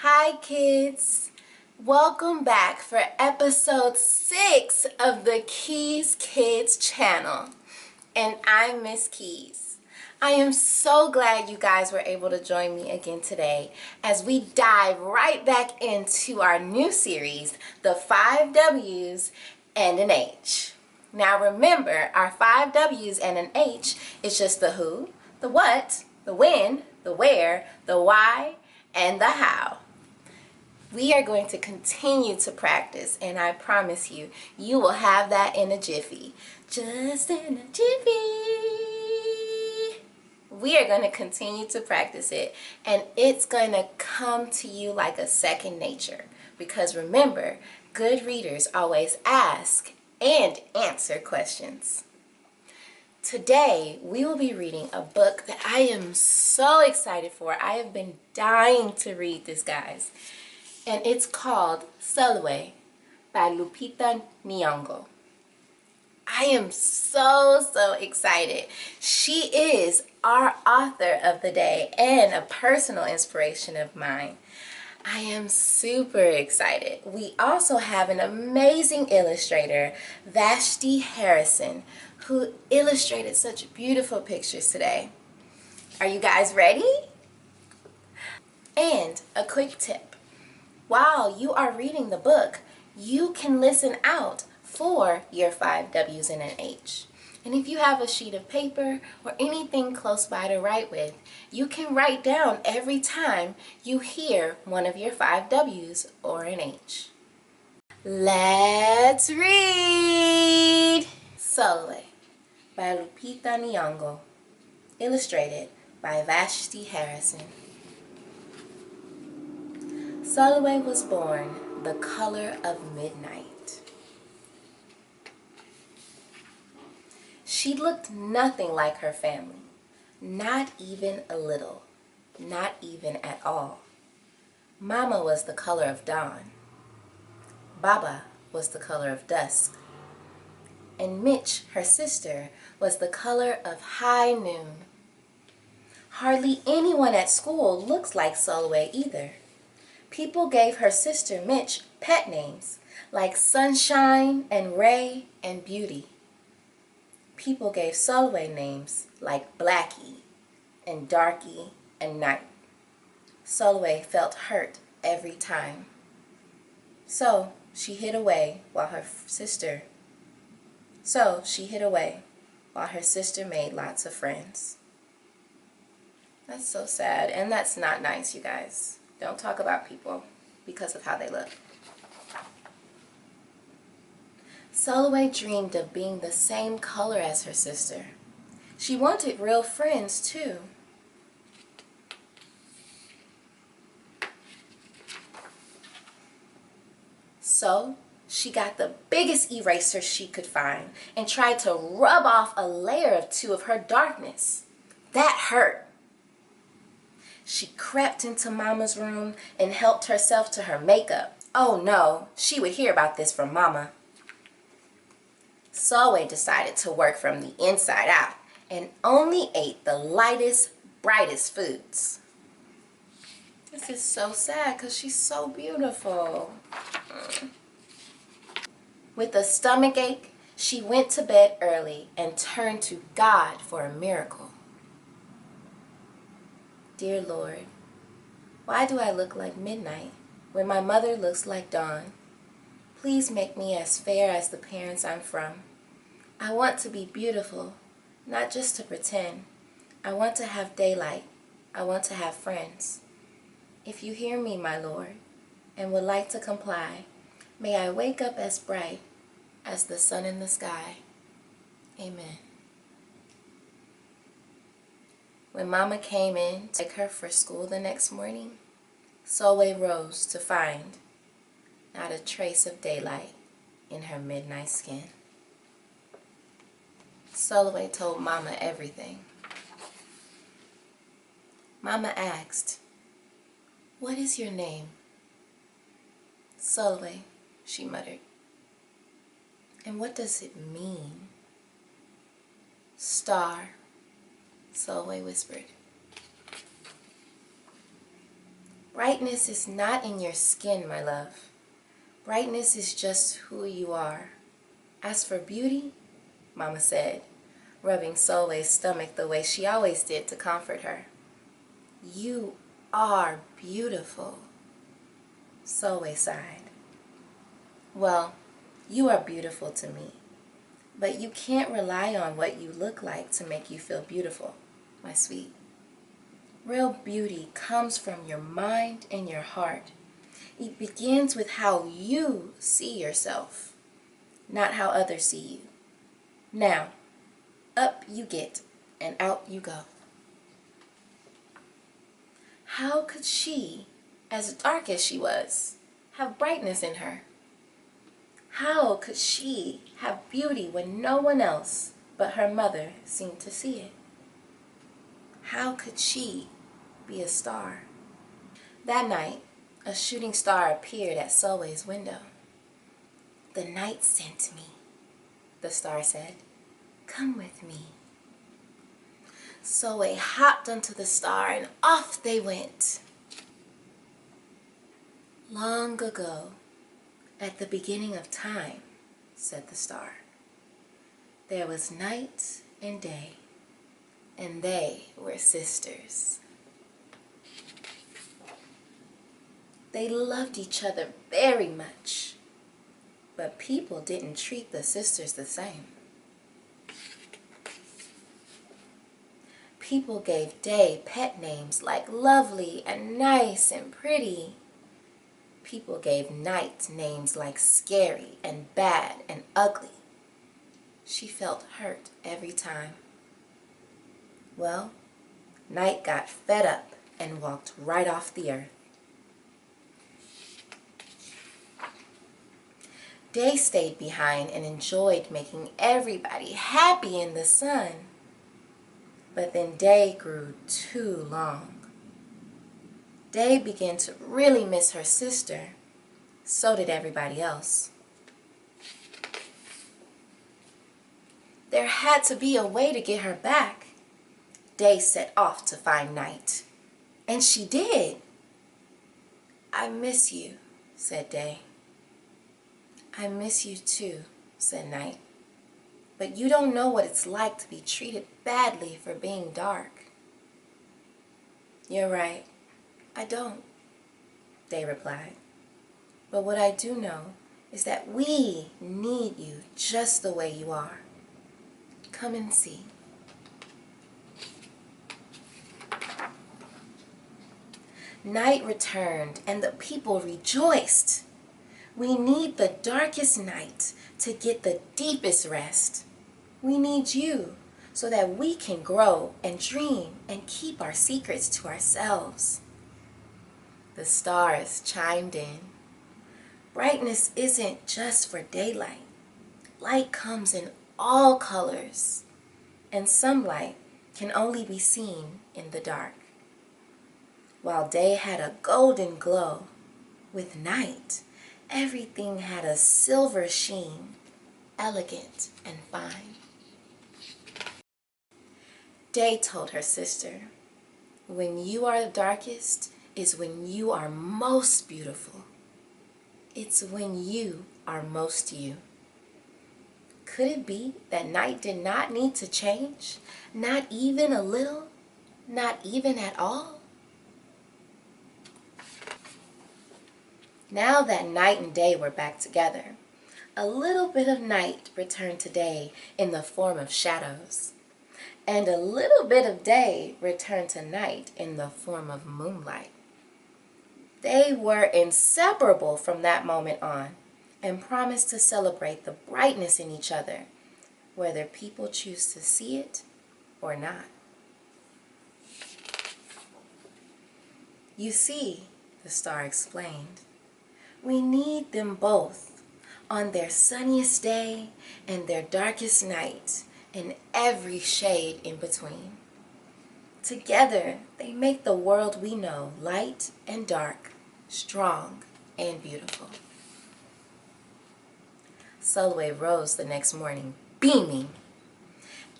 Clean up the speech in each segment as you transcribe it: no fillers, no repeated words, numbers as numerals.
Hi kids, welcome back for episode 6 of the Keys Kids channel, and I'm Miss Keys. I am so glad you guys were able to join me again today as we dive right back into our new series, the 5 W's and an H. Now remember, our 5 W's and an H is just the who, the what, the when, the where, the why, and the how. We are going to continue to practice, and I promise you, you will have that in a jiffy. Just in a jiffy. We are going to continue to practice it, and it's going to come to you like a second nature. Because remember, good readers always ask and answer questions. Today, we will be reading a book that I am so excited for. I have been dying to read this, guys. And it's called Sulwe by Lupita Nyong'o. I am so excited. She is our author of the day and a personal inspiration of mine. I am super excited. We also have an amazing illustrator, Vashti Harrison, who illustrated such beautiful pictures today. Are you guys ready? And a quick tip. While you are reading the book, you can listen out for your 5 W's and an H. And if you have a sheet of paper or anything close by to write with, you can write down every time you hear one of your 5 W's or an H. Let's read! Sulwe by Lupita Nyong'o, illustrated by Vashti Harrison. Sulwe was born the color of midnight. She looked nothing like her family, not even a little, not even at all. Mama was the color of dawn. Baba was the color of dusk. And Mitch, her sister, was the color of high noon. Hardly anyone at school looks like Sulwe either. People gave her sister Mitch pet names like Sunshine and Ray and Beauty. People gave Sulwe names like Blackie and Darky and Night. Sulwe felt hurt every time. So she hid away while her sister made lots of friends. That's so sad, and that's not nice, you guys. Don't talk about people because of how they look. Sulwe dreamed of being the same color as her sister. She wanted real friends, too. So she got the biggest eraser she could find and tried to rub off a layer or two of her darkness. That hurt. She crept into Mama's room and helped herself to her makeup. Oh no, she would hear about this from Mama. Sulwe decided to work from the inside out and only ate the lightest, brightest foods. This is so sad because she's so beautiful. With a stomach ache, she went to bed early and turned to God for a miracle. Dear Lord, why do I look like midnight when my mother looks like dawn? Please make me as fair as the parents I'm from. I want to be beautiful, not just to pretend. I want to have daylight. I want to have friends. If you hear me, my Lord, and would like to comply, may I wake up as bright as the sun in the sky. Amen. When Mama came in to take her for school the next morning, Sulwe rose to find not a trace of daylight in her midnight skin. Sulwe told Mama everything. Mama asked, "What is your name?" "Sulwe," she muttered. "And what does it mean?" "Star," Sulwe whispered. Brightness is not in your skin, my love. Brightness is just who you are. As for beauty, Mama said, rubbing Sulwe's stomach the way she always did to comfort her. You are beautiful. Sulwe sighed. Well, you are beautiful to me, but you can't rely on what you look like to make you feel beautiful, my sweet. Real beauty comes from your mind and your heart. It begins with how you see yourself, not how others see you. Now, up you get and out you go. How could she, as dark as she was, have brightness in her? How could she have beauty when no one else but her mother seemed to see it? How could she be a star? That night, a shooting star appeared at Sulwe's window. "The night sent me," the star said. "Come with me." Sulwe hopped onto the star and off they went. "Long ago, at the beginning of time," said the star, "there was night and day, and they were sisters. They loved each other very much, but people didn't treat the sisters the same. People gave Day pet names like lovely and nice and pretty. People gave Night names like scary and bad and ugly. She felt hurt every time. Well, Night got fed up and walked right off the earth. Day stayed behind and enjoyed making everybody happy in the sun. But then Day grew too long. Day began to really miss her sister. So did everybody else. There had to be a way to get her back. Day set off to find Night. And she did. "I miss you," said Day. "I miss you too," said Night. "But you don't know what it's like to be treated badly for being dark." "You're right, I don't," Day replied. "But what I do know is that we need you just the way you are. Come and see." Night returned and the people rejoiced. We need the darkest night to get the deepest rest. We need you so that we can grow and dream and keep our secrets to ourselves. The stars chimed in. Brightness isn't just for daylight. Light comes in all colors, and some light can only be seen in the dark. While day had a golden glow, with night, everything had a silver sheen, elegant and fine. Day told her sister, "When you are the darkest is when you are most beautiful. It's when you are most you." Could it be that night did not need to change? Not even a little? Not even at all? Now that night and day were back together, a little bit of night returned to day in the form of shadows, and a little bit of day returned to night in the form of moonlight. They were inseparable from that moment on and promised to celebrate the brightness in each other, whether people choose to see it or not. "You see," the star explained, "we need them both on their sunniest day and their darkest night and every shade in between. Together, they make the world we know light and dark, strong and beautiful." Sulwe rose the next morning, beaming.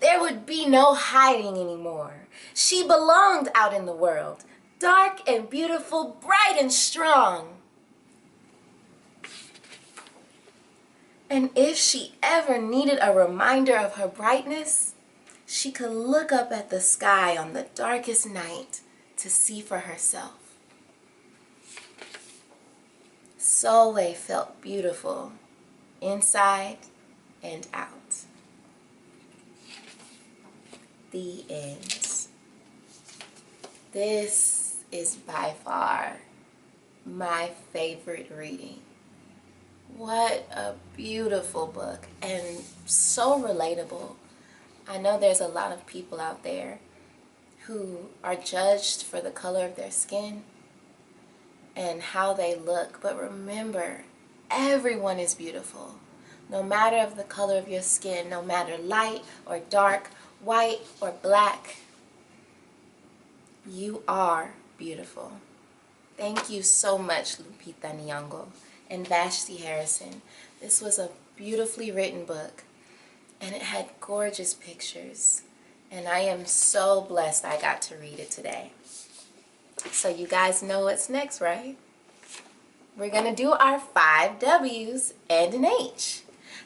There would be no hiding anymore. She belonged out in the world, dark and beautiful, bright and strong. And if she ever needed a reminder of her brightness, she could look up at the sky on the darkest night to see for herself. Sulwe felt beautiful inside and out. The end. This is by far my favorite reading. What a beautiful book, and so relatable. I know there's a lot of people out there who are judged for the color of their skin and how they look, but remember, everyone is beautiful. No matter of the color of your skin, no matter light or dark, white or black, you are beautiful. Thank you so much, Lupita Nyong'o and Vashti Harrison. This was a beautifully written book, and it had gorgeous pictures, and I am so blessed I got to read it today. So you guys know what's next, right? We're going to do our 5 W's and an H.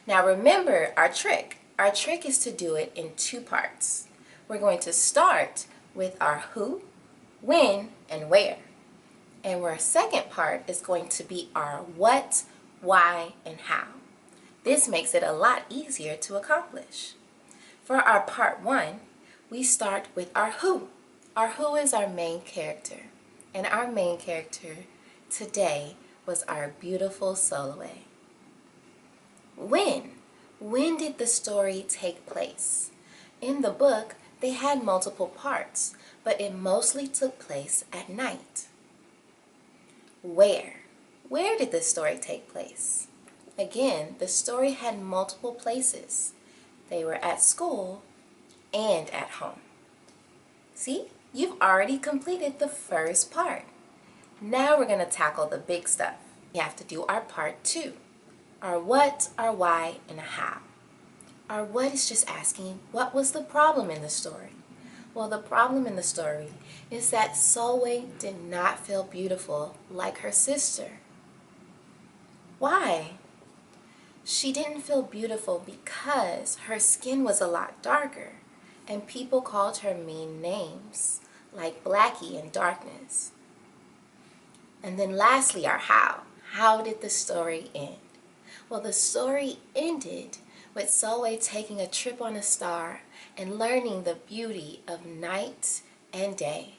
Now remember our trick. Our trick is to do it in 2 parts. We're going to start with our who, when, and where. And our second part is going to be our what, why, and how. This makes it a lot easier to accomplish. For our part 1, we start with our who. Our who is our main character. And our main character today was our beautiful Sulwe. When did the story take place? In the book, they had multiple parts, but it mostly took place at night. Where did the story take place? Again, the story had multiple places. They were at school and at home. See, you've already completed the first part. Now we're going to tackle the big stuff. We have to do our part 2. Our what, our why, and a how. Our what is just asking, what was the problem in the story? Well, the problem in the story is that Sulwe did not feel beautiful like her sister. Why? She didn't feel beautiful because her skin was a lot darker, and people called her mean names, like Blackie and Darkness. And then lastly, our how. How did the story end? Well, the story ended with Sulwe taking a trip on a star and learning the beauty of night and day,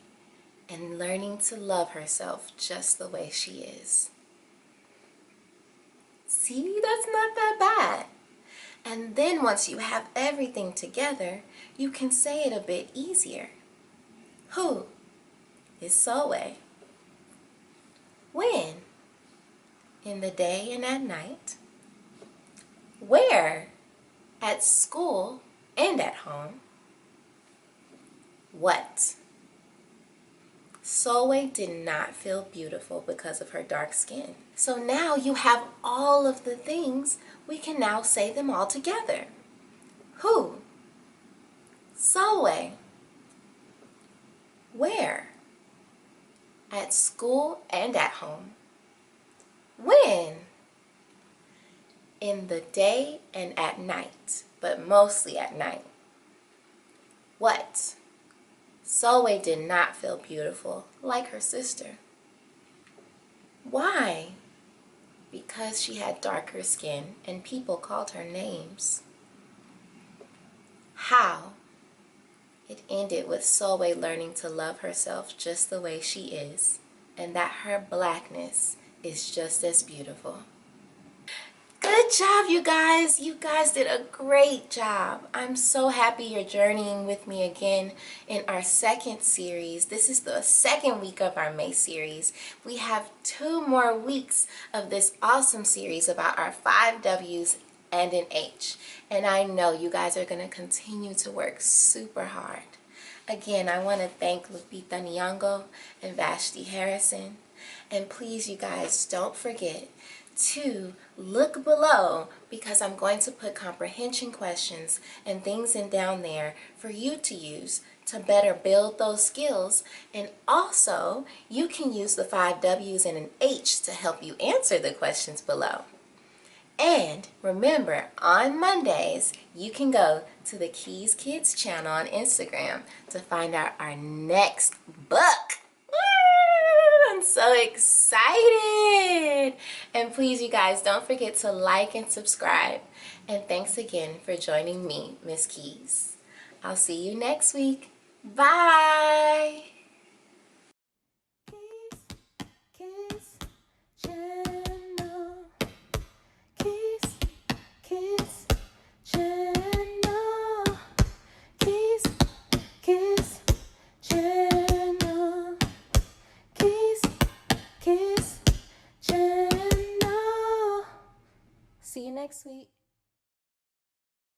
and learning to love herself just the way she is. See, that's not that bad. And then once you have everything together, you can say it a bit easier. Who is Sulwe? When? In the day and at night. Where? At school and at home. What? Sulwe did not feel beautiful because of her dark skin. So now you have all of the things. We can now say them all together. Who? Sulwe. Where? At school and at home. When? In the day and at night, but mostly at night. What? Sulwe did not feel beautiful like her sister. Why? Because she had darker skin and people called her names. How? It ended with Sulwe learning to love herself just the way she is, and that her blackness is just as beautiful. Good job, you guys. You guys did a great job. I'm so happy you're journeying with me again in our second series. This is the second week of our May series. We have 2 more weeks of this awesome series about our 5 W's and an H. And I know you guys are going to continue to work super hard. Again, I want to thank Lupita Nyong'o and Vashti Harrison. And please, you guys, don't forget to look below, because I'm going to put comprehension questions and things in down there for you to use to better build those skills. And also, you can use the 5 W's and an H to help you answer the questions below. And remember, on Mondays, you can go to the Keys Kids channel on Instagram to find out our next book. Woo! I'm so excited! And please, you guys, don't forget to like and subscribe. And thanks again for joining me, Miss Keys. I'll see you next week. Bye! Keys Channel. Keys Channel. Keys Channel. Keys Channel. See you next week.